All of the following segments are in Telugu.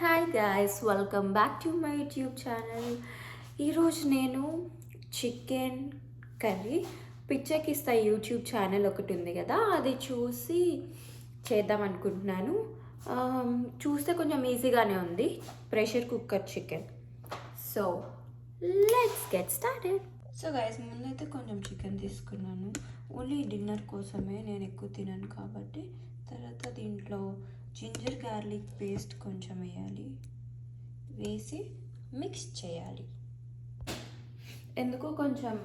Hi guys, welcome back to my YouTube channel. ఈరోజు నేను చికెన్ కర్రీ పిచ్చకిస్తా యూట్యూబ్ ఛానల్ ఒకటి ఉంది కదా, అది చూసి చేద్దాం అనుకుంటున్నాను. చూస్తే కొంచెం ఈజీగానే ఉంది, pressure cooker chicken. So let's get started. So guys, ముందైతే కొంచెం చికెన్ తీసుకున్నాను, ఓన్లీ డిన్నర్ కోసమే, నేను ఎక్కువ తినను కాబట్టి. తర్వాత దీంట్లో జింజర్ గార్లిక్ పేస్ట్ కొంచెం వేయాలి, వేసి మిక్స్ చేయాలి. ఎందుకో కొంచెం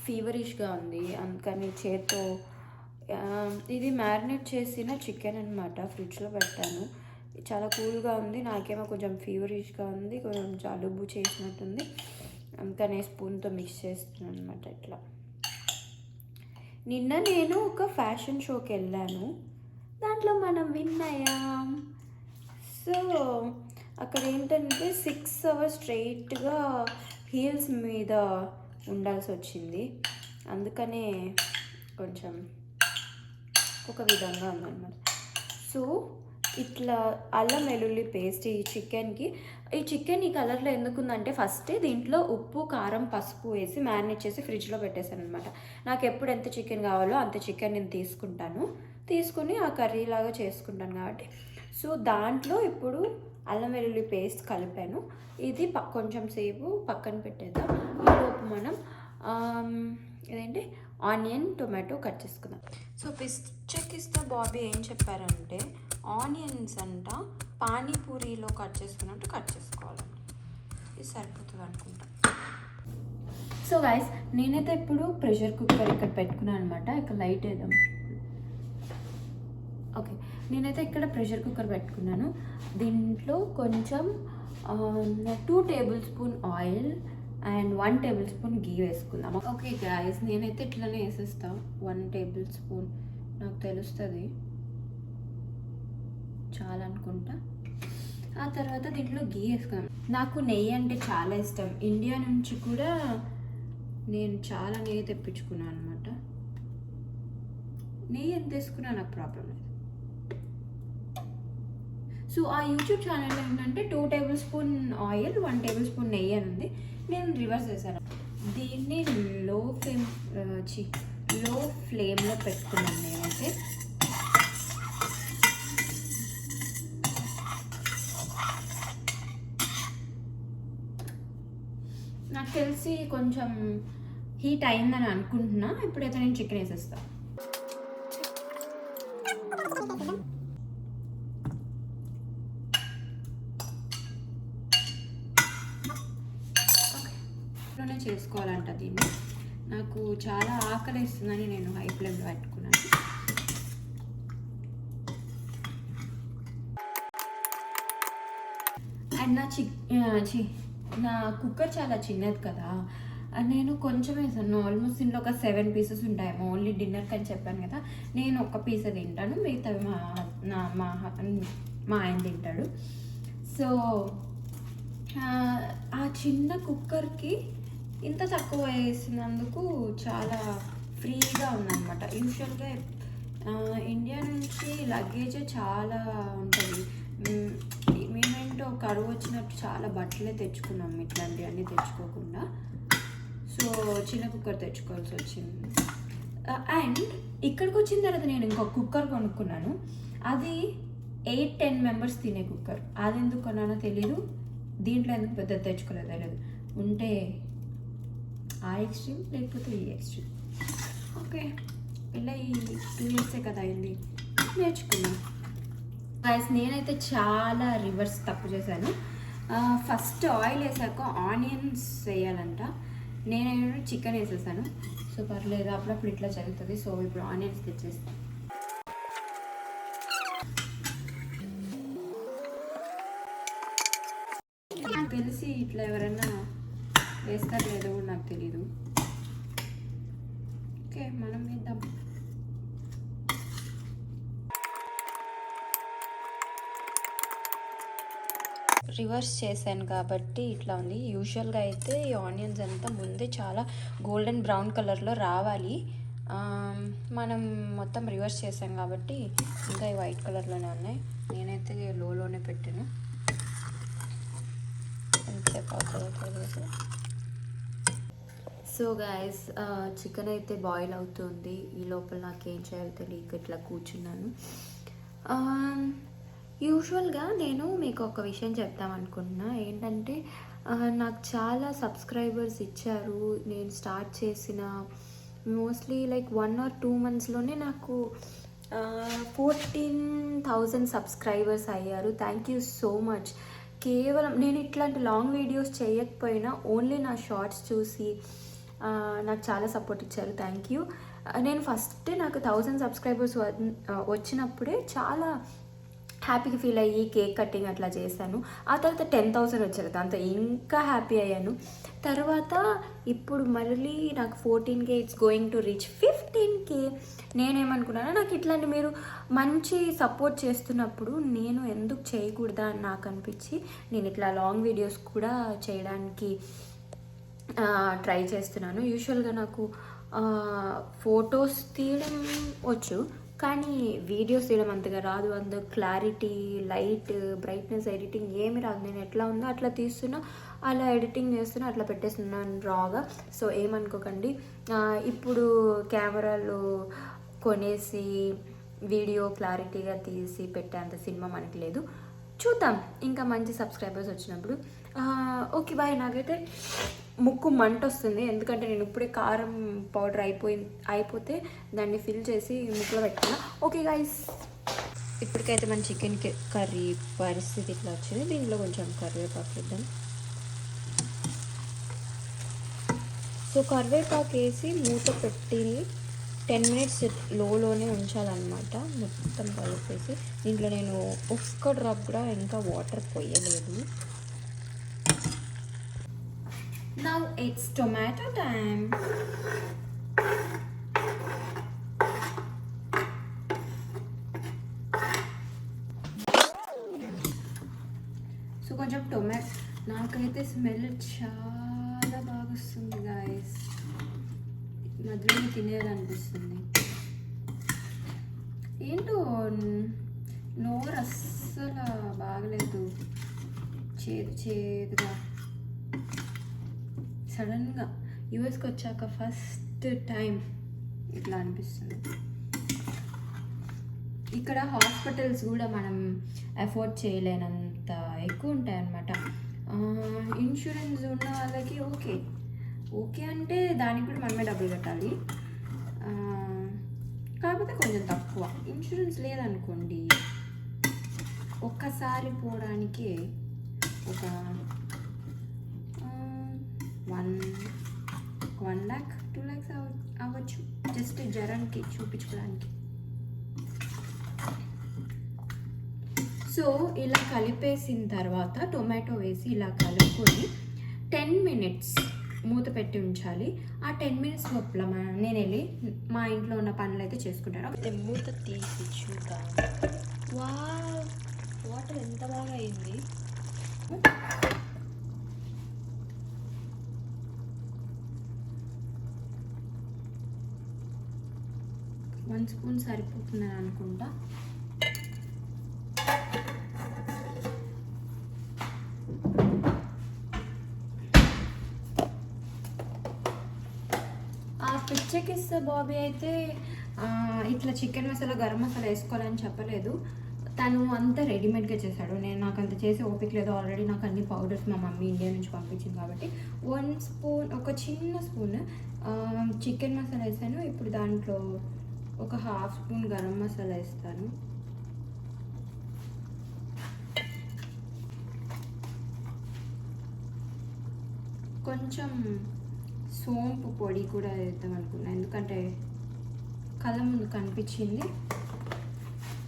ఫీవరిష్గా ఉంది, అందుకని చేత్తో ఇది మ్యారినేట్ చేసిన చికెన్ అనమాట, ఫ్రిడ్జ్లో పెట్టాను. చాలా కూల్గా ఉంది, నాకేమో కొంచెం ఫీవరిష్గా ఉంది, కొంచెం జలుబు చేసినట్టుంది, అందుకని స్పూన్తో మిక్స్ చేస్తున్నాను అనమాట. ఇట్లా నిన్న నేను ఒక ఫ్యాషన్ షోకి వెళ్ళాను, దాంట్లో మనం విన్ అయ్యాం. సో అక్కడ ఏంటంటే 6 hours స్ట్రైట్గా హీల్స్ మీద ఉండాల్సి వచ్చింది, అందుకనే కొంచెం ఒక విధంగా ఉందన్నమాట. సో ఇట్లా అల్లం వెల్లుల్లి పేస్ట్ ఈ చికెన్ ఈ కలర్లో ఎందుకుందంటే, ఫస్టే దీంట్లో ఉప్పు కారం పసుపు వేసి మ్యారినేట్ చేసి ఫ్రిడ్జ్లో పెట్టేశాను అనమాట. నాకు ఎప్పుడు ఎంత చికెన్ కావాలో అంత చికెన్ నేను తీసుకుని ఆ కర్రీ లాగా చేసుకుంటాను కాబట్టి. సో దాంట్లో ఇప్పుడు అల్లం వెల్లుల్లి పేస్ట్ కలిపాను, ఇది కొంచెం సేపు పక్కన పెట్టేద్దాం. ఈలోపు మనం ఇదేంటి ఆనియన్ టొమాటో కట్ చేసుకుందాం. సో పిచ్చకిస్తా బాబీ ఏం చెప్పారంటే, ఆనియన్స్ అంట పానీపూరిలో కట్ చేసుకున్నట్టు కట్ చేసుకోవాలంట. ఇది సరిపోతుంది అనుకుంటా. సో గైస్, నేనైతే ఇప్పుడు ప్రెషర్ కుక్కర్ ఇక్కడ పెట్టుకున్నాను అనమాట. ఇక్కడ లైట్ వేద్దాం. ఓకే, నేనైతే ఇక్కడ ప్రెషర్ కుక్కర్ పెట్టుకున్నాను. దీంట్లో కొంచెం 2 tablespoon ఆయిల్ అండ్ 1 tablespoon గీ వేసుకుందాం. ఓకే గాయస్, నేనైతే ఇట్లనే వేసేస్తాను. 1 tablespoon నాకు తెలుస్తుంది, చాలా అనుకుంటా. ఆ తర్వాత దీంట్లో గీ వేసుకుందాం. నాకు నెయ్యి అంటే చాలా ఇష్టం, ఇండియా నుంచి కూడా నేను చాలా నెయ్యి తెప్పించుకున్నాను అనమాట. నెయ్యి ఎంత తీసుకున్నా నాకు ప్రాబ్లం లేదు. సో ఆ యూట్యూబ్ ఛానల్లో ఏంటంటే 2 tablespoon ఆయిల్ 1 tablespoon నెయ్యి అని ఉంది, నేను రివర్స్ చేశాను. దీన్ని లో ఫ్లేమ్లో పెట్టుకున్నాను నేనైతే. నాకు తెలిసి కొంచెం హీట్ అయిందని అనుకుంటున్నా. ఇప్పుడైతే నేను చికెన్ వేసేస్తాను. చేసుకోవాలంట దీన్ని. నాకు చాలా ఆకలి వేస్తుందని నేను హై ఫ్లేమ్లో పెట్టుకున్నాను. అండ్ నా కుక్కర్ చాలా చిన్నది కదా, నేను కొంచెం వేసాను. ఆల్మోస్ట్ దీంట్లో ఒక 7 pieces ఉంటాయేమో, ఓన్లీ డిన్నర్కి అని చెప్పాను కదా. నేను ఒక్క పీసే తింటాను, మిగతావి మా ఆయన తింటాడు. సో ఆ చిన్న కుక్కర్కి ఇంత తక్కువ వేసినందుకు చాలా ఫ్రీగా ఉందన్నమాట. యూజువల్గా ఇండియా నుంచి లగేజ్ చాలా ఉంటుంది. మేమేంటో కరువు వచ్చినట్టు చాలా బట్టలే తెచ్చుకున్నాం, ఇట్లాంటివన్నీ తెచ్చుకోకుండా. సో చిన్న కుక్కర్ తెచ్చుకోవాల్సి వచ్చింది. అండ్ ఇక్కడికి వచ్చిన తర్వాత నేను ఇంకొక కుక్కర్ కొనుక్కున్నాను, అది 8-10 members తినే కుక్కర్. అది ఎందుకు కొన్నానో తెలీదు, దీంట్లో ఎందుకు పెద్ద తెచ్చుకోలేదు తెలియదు. ఉంటే ఆ ఎక్స్ట్రీమ్, లేకపోతే ఈ ఎక్స్ట్రీమ్. ఓకే, ఇలా ఈ 2 years కదా అయింది, నేర్చుకున్నాను. గైస్, నేనైతే చాలా రివర్స్ తప్పు చేశాను. ఫస్ట్ ఆయిల్ వేసాక ఆనియన్స్ వేయాలంట, నేను చికెన్ వేసేసాను. సో పర్లేదు, అప్పుడప్పుడు ఇట్లా జరుగుతుంది. సో ఇప్పుడు ఆనియన్స్ తెచ్చేస్తాను. నాకు తెలిసి ఇట్లా ఎవరైనా వేస్తారు లేదో కూడా నాకు తెలీదు. ఓకే, మనం వేద్దాం. రివర్స్ చేశాను కాబట్టి ఇట్లా ఉంది. యూజువల్గా అయితే ఈ ఆనియన్స్ అంతా ముందే చాలా గోల్డెన్ బ్రౌన్ కలర్లో రావాలి, మనం మొత్తం రివర్స్ చేసాం కాబట్టి ఇంకా ఈ వైట్ కలర్లోనే ఉన్నాయి. నేనైతే లోనే పెట్టాను. సో గైస్ చికెన్ అయితే బాయిల్ అవుతుంది. ఈ లోపల నాకేం చేయాలో తెలియక ఇట్లా కూర్చున్నాను. యూజువల్గా నేను మీకు ఒక విషయం చెప్తామనుకుంటున్నా. ఏంటంటే నాకు చాలా సబ్స్క్రైబర్స్ ఇచ్చారు. నేను స్టార్ట్ చేసిన మోస్ట్లీ లైక్ 1 or 2 monthsలోనే నాకు 14,000 సబ్స్క్రైబర్స్ అయ్యారు. Thank you so much. కేవలం నేను ఇట్లాంటి లాంగ్ వీడియోస్ చేయకపోయినా ఓన్లీ నా షార్ట్స్ చూసి నాకు చాలా సపోర్ట్ ఇచ్చారు. Thank you. నేను ఫస్ట్ నాకు 1000 సబ్స్క్రైబర్స్ వచ్చినప్పుడే చాలా హ్యాపీగా ఫీల్ అయ్యి కేక్ కటింగ్ అట్లా చేశాను. ఆ తర్వాత 10,000 వచ్చారు. దాంతో ఇంకా హ్యాపీ అయ్యాను. తర్వాత ఇప్పుడు మళ్ళీ నాకు 14K, it's going to reach 15K. నేనేమనుకున్నాను, నాకు ఇట్లాంటి మీరు మంచి సపోర్ట్ చేస్తున్నప్పుడు నేను ఎందుకు చేయకూడదా అని నాకు అనిపించి నేను ఇట్లా లాంగ్ వీడియోస్ కూడా చేయడానికి ట్రై చేస్తున్నాను. యూజువల్గా నాకు ఫొటోస్ తీయడం వచ్చు, కానీ వీడియోస్ తీయడం అంతగా రాదు. అంత క్లారిటీ, లైట్, బ్రైట్నెస్, ఎడిటింగ్ ఏమి రాదు. నేను ఎట్లా ఉందో అట్లా తీస్తున్నా, అలా ఎడిటింగ్ చేస్తున్నా, అట్లా పెట్టేస్తున్నాను రాగా. సో ఏమనుకోకండి. ఇప్పుడు కెమెరాలు కొనేసి వీడియో క్లారిటీగా తీసి పెట్టేంత సినిమా మనకి లేదు. చూద్దాం ఇంకా మంచి సబ్స్క్రైబర్స్ వచ్చినప్పుడు. Okay bye. నాకైతే ముక్కు మంట వస్తుంది, ఎందుకంటే నేను ఇప్పుడే కారం పౌడర్ అయిపోతే దాన్ని ఫిల్ చేసి ముక్కులో పెట్టుకున్నా. ఓకే గైస్, ఇప్పటికైతే మన చికెన్ కర్రీ పరిస్థితి ఇట్లా వచ్చింది. దీంట్లో కొంచెం కరివేపాకు వేద్దాం. సో కరివేపాకు వేసి మూత పెట్టి 10 minutes లోనే ఉంచాలన్నమాట. మొత్తం కలిపేసి దీంట్లో నేను ఒక్క డ్రాప్ కూడా ఇంకా వాటర్ పోయలేదు. Now it's tomato time. So కొంచెం టొమాటో, నాకైతే స్మెల్ చాలా బాగా వస్తుంది గాయస్. మధ్యలో తినేయాలనిపిస్తుంది. ఏంటో నోరు అస్సలు బాగలేదు, చేదుగా. సడన్గా యూఎస్కి వచ్చాక ఫస్ట్ టైం ఇట్లా అనిపిస్తుంది. ఇక్కడ హాస్పిటల్స్ కూడా మనం అఫోర్డ్ చేయలేనంత ఎక్కువ ఉంటాయి అన్నమాట. ఇన్సూరెన్స్ ఉన్న వాళ్ళకి ఓకే అంటే దానికి కూడా మనమే డబ్బులు కట్టాలి, కాకపోతే కొంచెం తక్కువ. ఇన్సూరెన్స్ లేదనుకోండి, ఒక్కసారి పోవడానికి ఒక 1 lakh 2 lakhs అవ్వచ్చు, జస్ట్ జ్వరానికి చూపించుకోవడానికి. సో ఇలా కలిపేసిన తర్వాత టొమాటో వేసి ఇలా కలుపుకొని 10 minutes మూత పెట్టి ఉంచాలి. ఆ 10 minutes లోపల నేను వెళ్ళి మా ఇంట్లో ఉన్న పనులు అయితే చేసుకుంటాను. మూత తీసి చూద్దాం. వాటర్ ఎంత బాగా అయింది. 1 spoon సరిపోతుందని అనుకుంటా. పిచ్చకిస్తే బాబీ అయితే ఇట్లా చికెన్ మసాలా, గరం మసాలా వేసుకోవాలని చెప్పలేదు. తను అంతా రెడీమేడ్గా చేశాడు. నాకు అంత చేసే ఓపిక లేదు. ఆల్రెడీ నాకు అన్ని పౌడర్స్ మా మమ్మీ ఇండియా నుంచి పంపించింది కాబట్టి 1 spoon, ఒక చిన్న స్పూన్ చికెన్ మసాలా వేసాను. ఇప్పుడు దాంట్లో ఒక 1/2 spoon గరం మసాలా వేస్తాను. కొంచెం సోంపు పొడి కూడా వేద్దాం అనుకున్నా, ఎందుకంటే కళ్ళ ముందు కనిపించింది.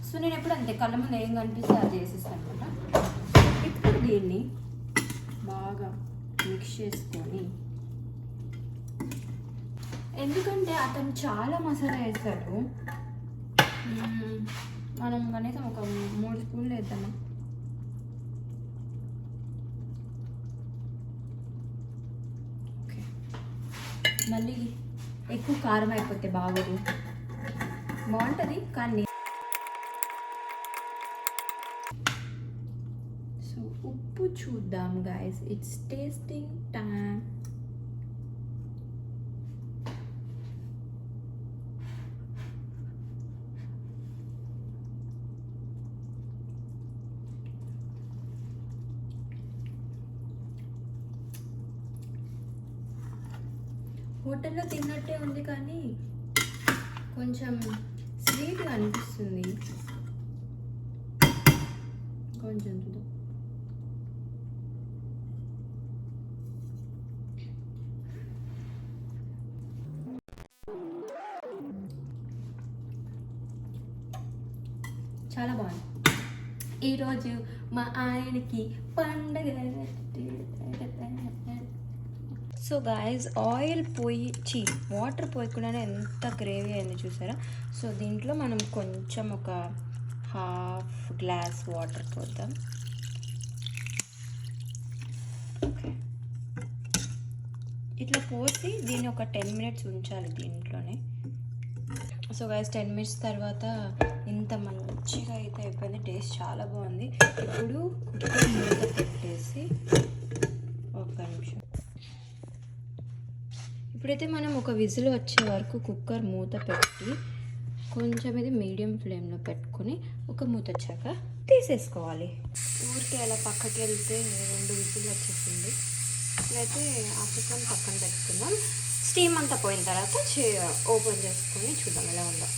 సో నేను ఎప్పుడు అంతే, కళ్ళ ముందు ఏం కనిపిస్తే అది చేసేస్తాను అనమాట. ఇప్పుడు దీన్ని బాగా మిక్స్ చేసుకొని, ఎందుకంటే అతను చాలా మసాలా వేస్తాడు, మనం కనీసం ఒక 3 స్పూన్లు వేద్దామా. ఓకే, మళ్ళీ ఎక్కువ కారం అయిపోతే బాగోదు. బాగుంటుంది కానీ. సో ఉప్పు చూద్దాం గైస్, ఇట్స్ టేస్టింగ్ టైం. హోటల్లో తిన్నట్టే ఉంది కానీ కొంచెం స్వీట్గా అనిపిస్తుంది. కొంచెం చూద్దాం. చాలా బాగుంది. ఈరోజు మా ఆయనకి పండగ. సో గాయస్, ఆయిల్ పోయి వాటర్ పోయకుండానే ఎంత గ్రేవీ అయింది చూసారా. సో దీంట్లో మనం కొంచెం ఒక హాఫ్ గ్లాస్ వాటర్ పోద్దాం. ఇట్లా పోసి దీన్ని ఒక 10 minutes ఉంచాలి దీంట్లోనే. సో గైస్ 10 minutes తర్వాత ఇంత మంచిగా అయితే అయిపోయింది. టేస్ట్ చాలా బాగుంది. ఇప్పుడు కుక్కర్ మూత పెట్టేసి ఒక నిమిషం. ఇప్పుడైతే మనం ఒక విజిల్ వచ్చే వరకు కుక్కర్ మూత పెట్టి కొంచెం ఇది మీడియం ఫ్లేమ్లో పెట్టుకొని ఒక మూత వచ్చాక తీసేసుకోవాలి. ఊరికే అలా పక్కకి వెళ్తే 2 విజిల్ వచ్చేసింది. ఇట్లయితే ఆఫ్రికన్ పక్కన పెట్టుకుందాం. స్టీమ్ అంతా పోయిన తర్వాత ఓపెన్ చేసుకొని చూద్దాం ఎలా ఉందో.